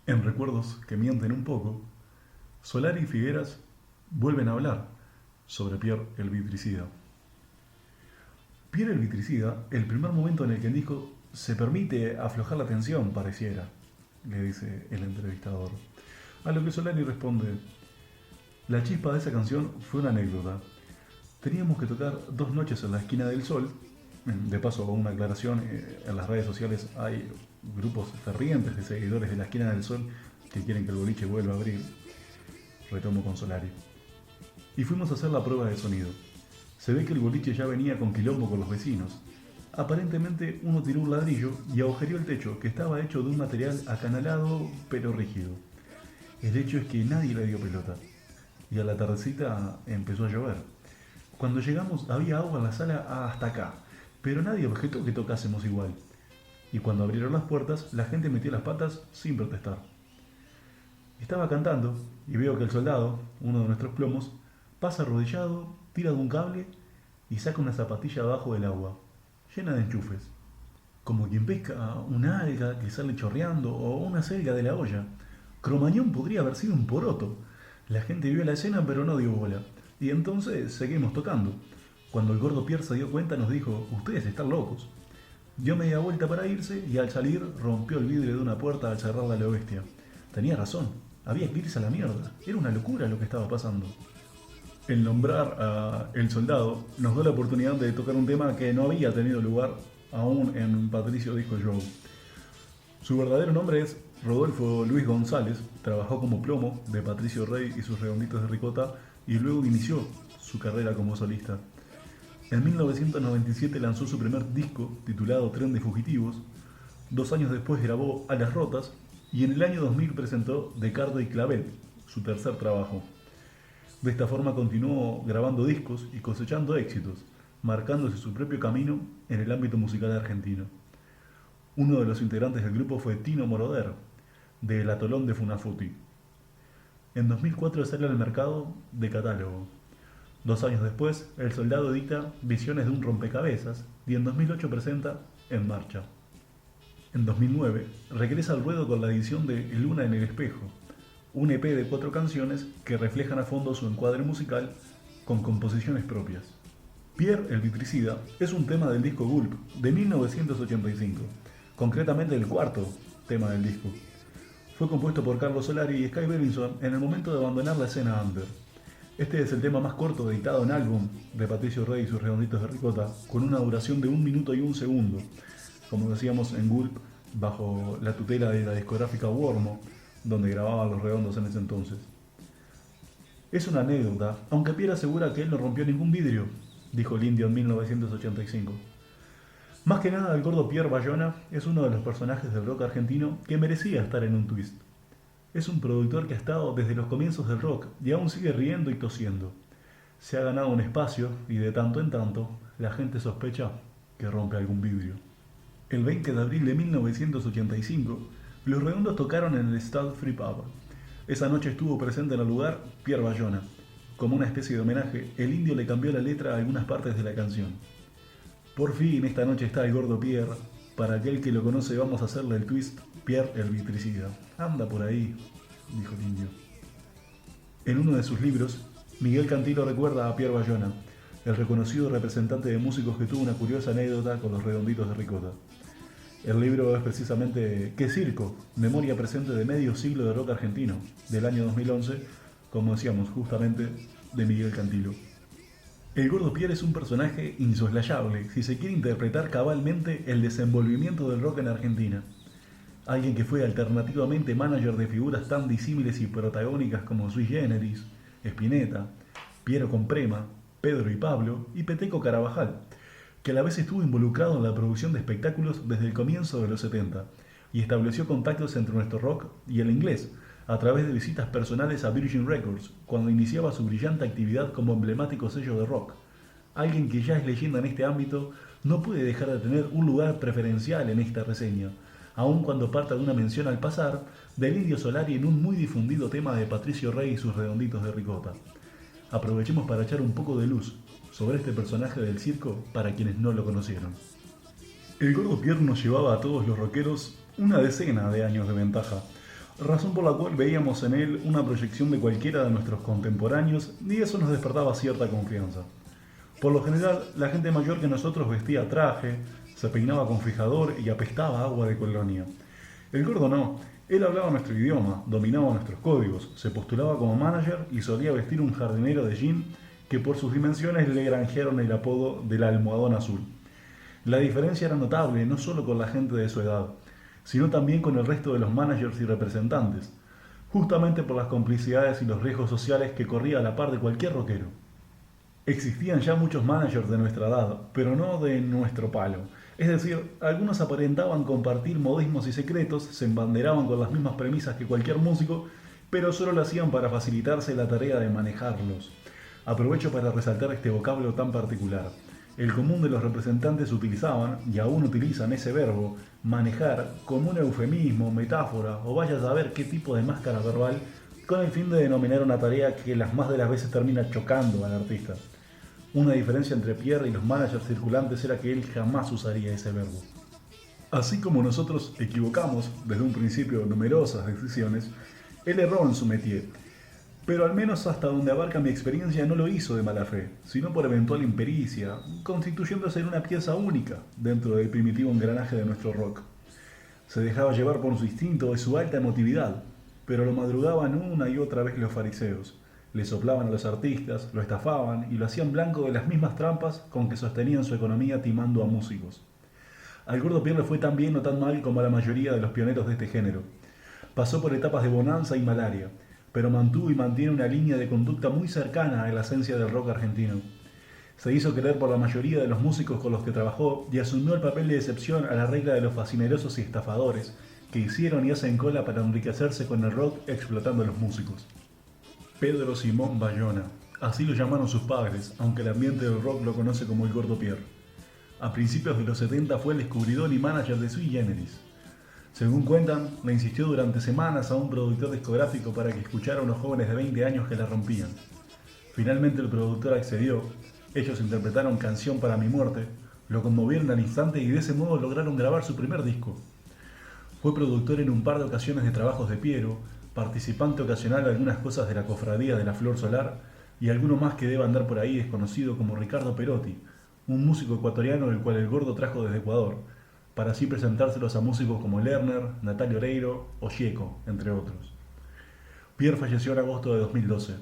En Recuerdos que mienten un poco, Solari y Figueras vuelven a hablar sobre Pierre el Vitricida. Pierre el Vitricida, el primer momento en el que el disco se permite aflojar la tensión, pareciera, le dice el entrevistador. A lo que Solari responde: la chispa de esa canción fue una anécdota. Teníamos que tocar 2 noches en la esquina del Sol. De paso, una aclaración, en las redes sociales hay grupos fervientes de seguidores de la esquina del Sol que quieren que el boliche vuelva a abrir. Retomo con Solari. Y fuimos a hacer la prueba de sonido. Se ve que el boliche ya venía con quilombo con los vecinos. Aparentemente uno tiró un ladrillo y agujereó el techo, que estaba hecho de un material acanalado pero rígido. El hecho es que nadie le dio pelota. Y a la tardecita empezó a llover. Cuando llegamos había agua en la sala hasta acá, pero nadie objetó que tocásemos igual. Y cuando abrieron las puertas, la gente metió las patas sin protestar. Estaba cantando y veo que el soldado, uno de nuestros plomos, pasa arrodillado, tira de un cable y saca una zapatilla abajo del agua, llena de enchufes. Como quien pesca una alga que sale chorreando o una selga de la olla. Cromañón podría haber sido un poroto. La gente vio la escena pero no dio bola. Y entonces seguimos tocando. Cuando el gordo Pierre se dio cuenta nos dijo: ustedes están locos. Dio media vuelta para irse y al salir rompió el vidrio de una puerta al cerrarla a lo bestia. Tenía razón, había que irse a la mierda. Era una locura lo que estaba pasando. El nombrar a El Soldado nos dio la oportunidad de tocar un tema que no había tenido lugar aún en Patricio Disco Show. Su verdadero nombre es Rodolfo Luis González, trabajó como plomo de Patricio Rey y sus Redonditos de Ricota y luego inició su carrera como solista. En 1997 lanzó su primer disco titulado Tren de Fugitivos, 2 años después grabó Alas Rotas y en el año 2000 presentó Descartes y Clavel, su tercer trabajo. De esta forma continuó grabando discos y cosechando éxitos, marcándose su propio camino en el ámbito musical argentino. Uno de los integrantes del grupo fue Tino Moroder, de El Atolón de Funafuti. En 2004 sale al mercado De Catálogo. 2 años después, El Soldado edita Visiones de un rompecabezas y en 2008 presenta En Marcha. En 2009 regresa al ruedo con la edición de Luna en el Espejo, un EP de 4 canciones que reflejan a fondo su encuadre musical con composiciones propias. Pierre el Vitricida es un tema del disco Gulp de 1985, concretamente el 4º tema del disco. Fue compuesto por Carlos Solari y Sky Beilinson en el momento de abandonar la escena under. Este es el tema más corto editado en álbum de Patricio Rey y sus Redonditos de Ricota, con una duración de 1 minuto y 1 segundo, como decíamos en Gulp, bajo la tutela de la discográfica Wormo, donde grababan Los Redondos en ese entonces. Es una anécdota, aunque Pierre asegura que él no rompió ningún vidrio, dijo el Indio en 1985. Más que nada, el gordo Pierre Bayona es uno de los personajes del rock argentino que merecía estar en un twist. Es un productor que ha estado desde los comienzos del rock y aún sigue riendo y tosiendo. Se ha ganado un espacio y de tanto en tanto la gente sospecha que rompe algún vidrio. El 20 de abril de 1985, Los Redondos tocaron en el Stade Free Pub. Esa noche estuvo presente en el lugar Pierre Bayona. Como una especie de homenaje, el Indio le cambió la letra a algunas partes de la canción. Por fin, esta noche está el gordo Pierre. Para aquel que lo conoce, vamos a hacerle el twist Pierre el Vitricida. Anda por ahí, dijo el Indio. En uno de sus libros, Miguel Cantilo recuerda a Pierre Bayona, el reconocido representante de músicos que tuvo una curiosa anécdota con los Redonditos de Ricota. El libro es precisamente ¿Qué circo? Memoria presente de medio siglo de rock argentino, del año 2011, como decíamos, justamente de Miguel Cantilo. El Gordo Pierre es un personaje insoslayable si se quiere interpretar cabalmente el desenvolvimiento del rock en Argentina. Alguien que fue alternativamente manager de figuras tan disímiles y protagónicas como Sui Generis, Spinetta, Piero Comprema, Pedro y Pablo y Peteco Carabajal, que a la vez estuvo involucrado en la producción de espectáculos desde el comienzo de los 70 y estableció contactos entre nuestro rock y el inglés a través de visitas personales a Virgin Records cuando iniciaba su brillante actividad como emblemático sello de rock. Alguien que ya es leyenda en este ámbito no puede dejar de tener un lugar preferencial en esta reseña, aun cuando parta de una mención al pasar del Indio Solari en un muy difundido tema de Patricio Rey y sus redonditos de ricota. Aprovechemos para echar un poco de luz sobre este personaje del circo para quienes no lo conocieron. El Gordo Pierre nos llevaba a todos los rockeros una decena de años de ventaja, razón por la cual veíamos en él una proyección de cualquiera de nuestros contemporáneos y eso nos despertaba cierta confianza. Por lo general, la gente mayor que nosotros vestía traje, se peinaba con fijador y apestaba agua de colonia. El Gordo no, él hablaba nuestro idioma, dominaba nuestros códigos, se postulaba como manager y solía vestir un jardinero de jean que por sus dimensiones le granjearon el apodo del almohadón azul. La diferencia era notable no solo con la gente de su edad, sino también con el resto de los managers y representantes, justamente por las complicidades y los riesgos sociales que corría a la par de cualquier rockero. Existían ya muchos managers de nuestra edad, pero no de nuestro palo. Es decir, algunos aparentaban compartir modismos y secretos, se embanderaban con las mismas premisas que cualquier músico, pero solo lo hacían para facilitarse la tarea de manejarlos. Aprovecho para resaltar este vocablo tan particular. El común de los representantes utilizaban, y aún utilizan ese verbo, manejar, como un eufemismo, metáfora, o vaya a saber qué tipo de máscara verbal, con el fin de denominar una tarea que las más de las veces termina chocando al artista. Una diferencia entre Pierre y los managers circulantes era que él jamás usaría ese verbo. Así como nosotros equivocamos desde un principio numerosas decisiones, él erró en su métier, pero al menos hasta donde abarca mi experiencia no lo hizo de mala fe, sino por eventual impericia, constituyéndose en una pieza única dentro del primitivo engranaje de nuestro rock. Se dejaba llevar por su instinto y su alta emotividad, pero lo madrugaban una y otra vez los fariseos. Le soplaban a los artistas, lo estafaban y lo hacían blanco de las mismas trampas con que sostenían su economía timando a músicos. Al Gordo Pierre le fue tan bien o tan mal como a la mayoría de los pioneros de este género. Pasó por etapas de bonanza y malaria, pero mantuvo y mantiene una línea de conducta muy cercana a la esencia del rock argentino. Se hizo querer por la mayoría de los músicos con los que trabajó y asumió el papel de excepción a la regla de los fascinerosos y estafadores que hicieron y hacen cola para enriquecerse con el rock explotando a los músicos. Pedro Simón Bayona, así lo llamaron sus padres, aunque el ambiente del rock lo conoce como el Gordo Pierre. A principios de los 70 fue el descubridor y manager de Sui Generis. Según cuentan, le insistió durante semanas a un productor discográfico para que escuchara a unos jóvenes de 20 años que la rompían. Finalmente el productor accedió, ellos interpretaron Canción para mi muerte, lo conmovieron al instante y de ese modo lograron grabar su primer disco. Fue productor en un par de ocasiones de trabajos de Piero, participante ocasional de algunas cosas de la cofradía de la Flor Solar y alguno más que deba andar por ahí desconocido como Ricardo Perotti, un músico ecuatoriano del cual el Gordo trajo desde Ecuador, para así presentárselos a músicos como Lerner, Natalio Oreiro o Gieco, entre otros. Pierre falleció en agosto de 2012.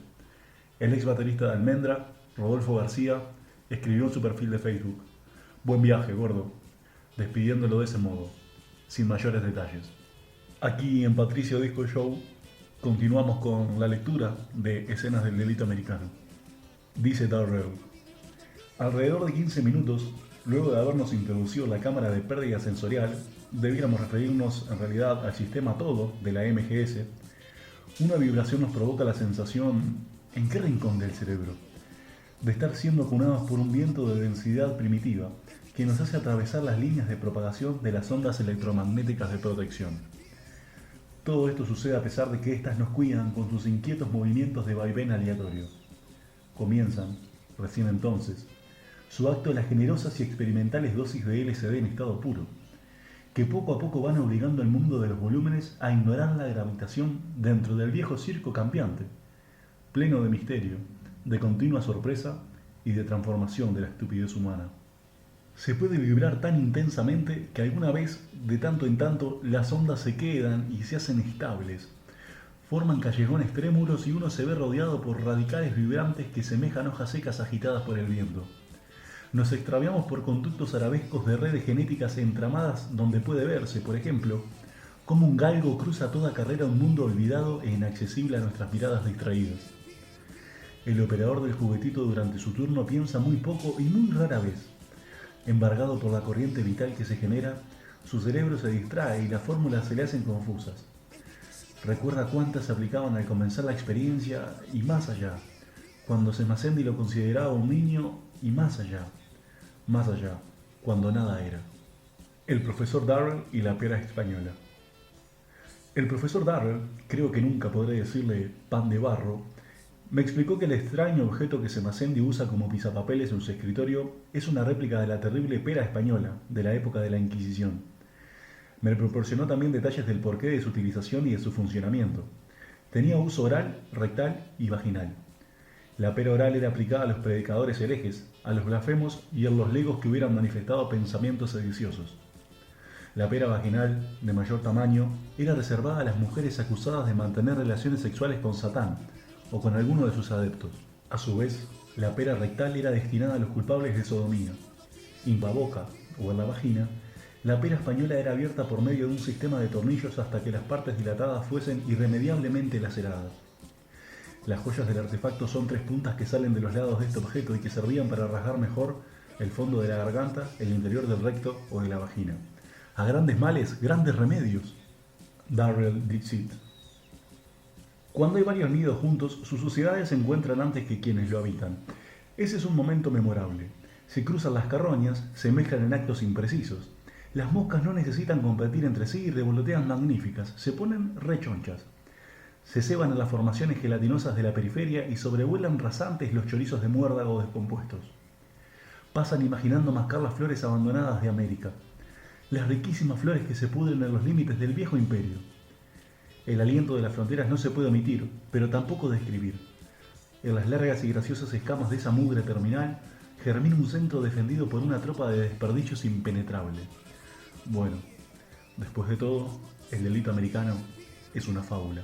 El ex baterista de Almendra, Rodolfo García, escribió en su perfil de Facebook: "Buen viaje, Gordo", despidiéndolo de ese modo, sin mayores detalles. Aquí en Patricio Disco Show continuamos con la lectura de Escenas del Delito Americano. Dice Darrell: alrededor de 15 minutos, luego de habernos introducido la cámara de pérdida sensorial, debiéramos referirnos en realidad al sistema todo de la MGS, una vibración nos provoca la sensación, ¿en qué rincón del cerebro?, de estar siendo acunados por un viento de densidad primitiva que nos hace atravesar las líneas de propagación de las ondas electromagnéticas de protección. Todo esto sucede a pesar de que éstas nos cuidan con sus inquietos movimientos de vaivén aleatorio. Comienzan, recién entonces, su acto las generosas y experimentales dosis de LSD en estado puro, que poco a poco van obligando al mundo de los volúmenes a ignorar la gravitación dentro del viejo circo cambiante, pleno de misterio, de continua sorpresa y de transformación de la estupidez humana. Se puede vibrar tan intensamente que alguna vez, de tanto en tanto, las ondas se quedan y se hacen estables. Forman callejones trémulos y uno se ve rodeado por radicales vibrantes que semejan hojas secas agitadas por el viento. Nos extraviamos por conductos arabescos de redes genéticas entramadas donde puede verse, por ejemplo, cómo un galgo cruza a toda carrera un mundo olvidado e inaccesible a nuestras miradas distraídas. El operador del juguetito durante su turno piensa muy poco y muy rara vez. Embargado por la corriente vital que se genera, su cerebro se distrae y las fórmulas se le hacen confusas. Recuerda cuántas se aplicaban al comenzar la experiencia y más allá, cuando Semacendi lo consideraba un niño y más allá, cuando nada era. El profesor Darrell y la pera española. El profesor Darrell, creo que nunca podré decirle pan de barro, me explicó que el extraño objeto que Semacendi usa como pisapapeles en su escritorio es una réplica de la terrible pera española de la época de la Inquisición. Me proporcionó también detalles del porqué de su utilización y de su funcionamiento. Tenía uso oral, rectal y vaginal. La pera oral era aplicada a los predicadores herejes, a los blasfemos y a los legos que hubieran manifestado pensamientos sediciosos. La pera vaginal, de mayor tamaño, era reservada a las mujeres acusadas de mantener relaciones sexuales con Satán o con alguno de sus adeptos. A su vez, la pera rectal era destinada a los culpables de sodomía. Imbaboca, o en la vagina, la pera española era abierta por medio de un sistema de tornillos hasta que las partes dilatadas fuesen irremediablemente laceradas. Las joyas del artefacto son tres puntas que salen de los lados de este objeto y que servían para rasgar mejor el fondo de la garganta, el interior del recto o de la vagina. A grandes males, grandes remedios. Darrell Dixit. Cuando hay varios nidos juntos, sus suciedades se encuentran antes que quienes lo habitan. Ese es un momento memorable. Se cruzan las carroñas, se mezclan en actos imprecisos. Las moscas no necesitan competir entre sí y revolotean magníficas, se ponen rechonchas. Se ceban en las formaciones gelatinosas de la periferia y sobrevuelan rasantes los chorizos de muérdago descompuestos. Pasan imaginando mascar las flores abandonadas de América, las riquísimas flores que se pudren en los límites del viejo imperio. El aliento de las fronteras no se puede omitir, pero tampoco describir. En las largas y graciosas escamas de esa mugre terminal germina un centro defendido por una tropa de desperdicios impenetrable. Bueno, después de todo, el delito americano es una fábula.